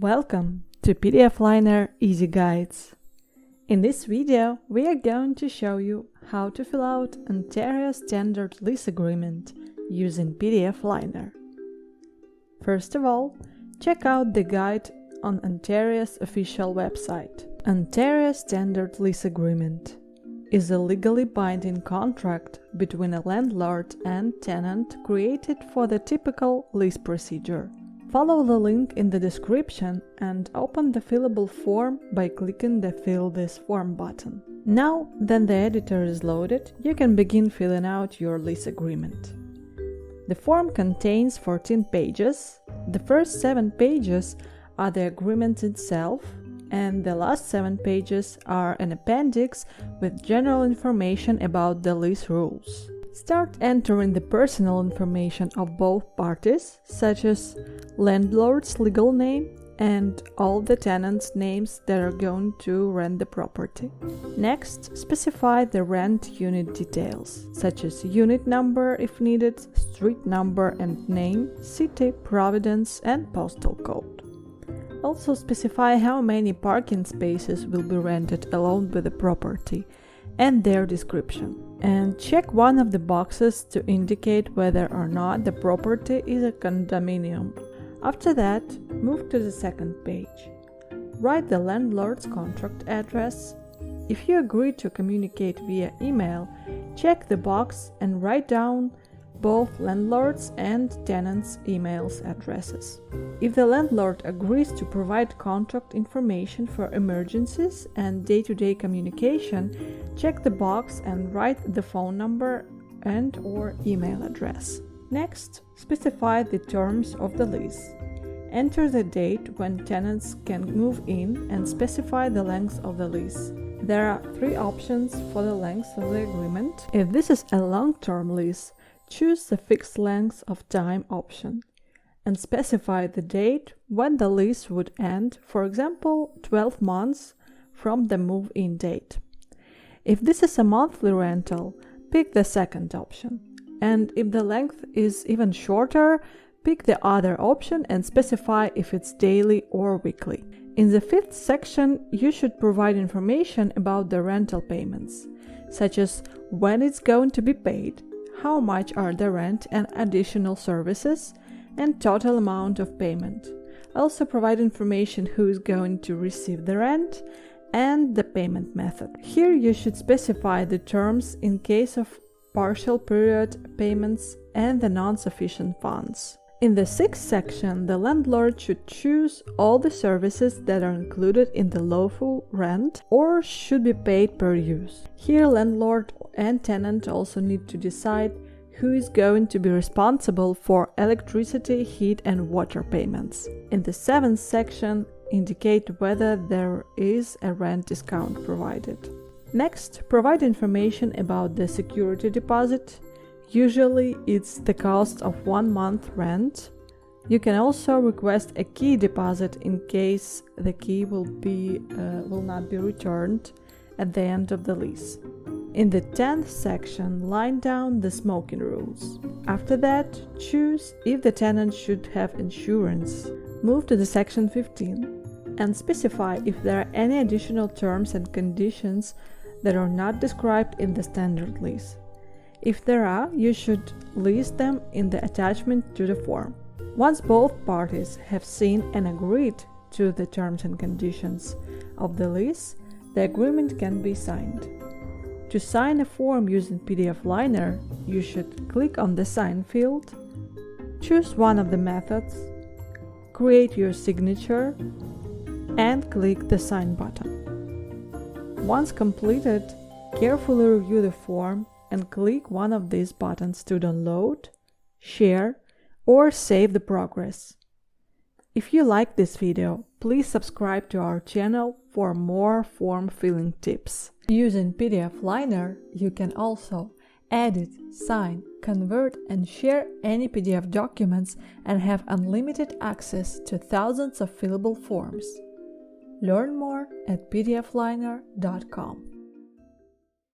Welcome to PDF Liner Easy Guides. In this video, we are going to show you how to fill out Ontario Standard Lease Agreement using PDF Liner. First of all, check out the guide on Ontario's official website. Ontario Standard Lease Agreement is a legally binding contract between a landlord and tenant created for the typical lease procedure. Follow the link in the description and open the fillable form by clicking the Fill this form button. Now that the editor is loaded, you can begin filling out your lease agreement. The form contains 14 pages. The first 7 pages are the agreement itself, and the last 7 pages are an appendix with general information about the lease rules. Start entering the personal information of both parties, such as landlord's legal name and all the tenants' names that are going to rent the property. Next, specify the rent unit details, such as unit number if needed, street number and name, city, province, and postal code. Also specify how many parking spaces will be rented along with the property and their description. And check one of the boxes to indicate whether or not the property is a condominium. After that, move to the second page. Write the landlord's contract address. If you agree to communicate via email, check the box and write down both landlord's and tenants' emails addresses. If the landlord agrees to provide contact information for emergencies and day-to-day communication, check the box and write the phone number and/or email address. Next, specify the terms of the lease. Enter the date when tenants can move in and specify the length of the lease. There are 3 options for the length of the agreement. If this is a long-term lease, choose the fixed length of time option and specify the date when the lease would end, for example, 12 months from the move-in date. If this is a monthly rental, pick the second option. And if the length is even shorter, pick the other option and specify if it's daily or weekly. In the 5th section, you should provide information about the rental payments, such as when it's going to be paid, how much are the rent and additional services, and total amount of payment. Also provide information who is going to receive the rent and the payment method. Here you should specify the terms in case of partial period payments and the non-sufficient funds. In the 6th section, the landlord should choose all the services that are included in the lawful rent or should be paid per use. Here, landlord and tenant also need to decide who is going to be responsible for electricity, heat, and water payments. In the 7th section, indicate whether there is a rent discount provided. Next, provide information about the security deposit. Usually it's the cost of 1 month rent. You can also request a key deposit in case the key will not be returned at the end of the lease. In the 10th section, line down the smoking rules. After that, choose if the tenant should have insurance. Move to the section 15 and specify if there are any additional terms and conditions that are not described in the standard lease. If there are, you should list them in the attachment to the form. Once both parties have seen and agreed to the terms and conditions of the lease, the agreement can be signed. To sign a form using PDF Liner, you should click on the Sign field, choose one of the methods, create your signature, and click the Sign button. Once completed, carefully review the form and click one of these buttons to download, share, or save the progress. If you like this video, please subscribe to our channel for more form filling tips. Using PDF Liner, you can also edit, sign, convert, and share any PDF documents and have unlimited access to thousands of fillable forms. Learn more at pdfliner.com.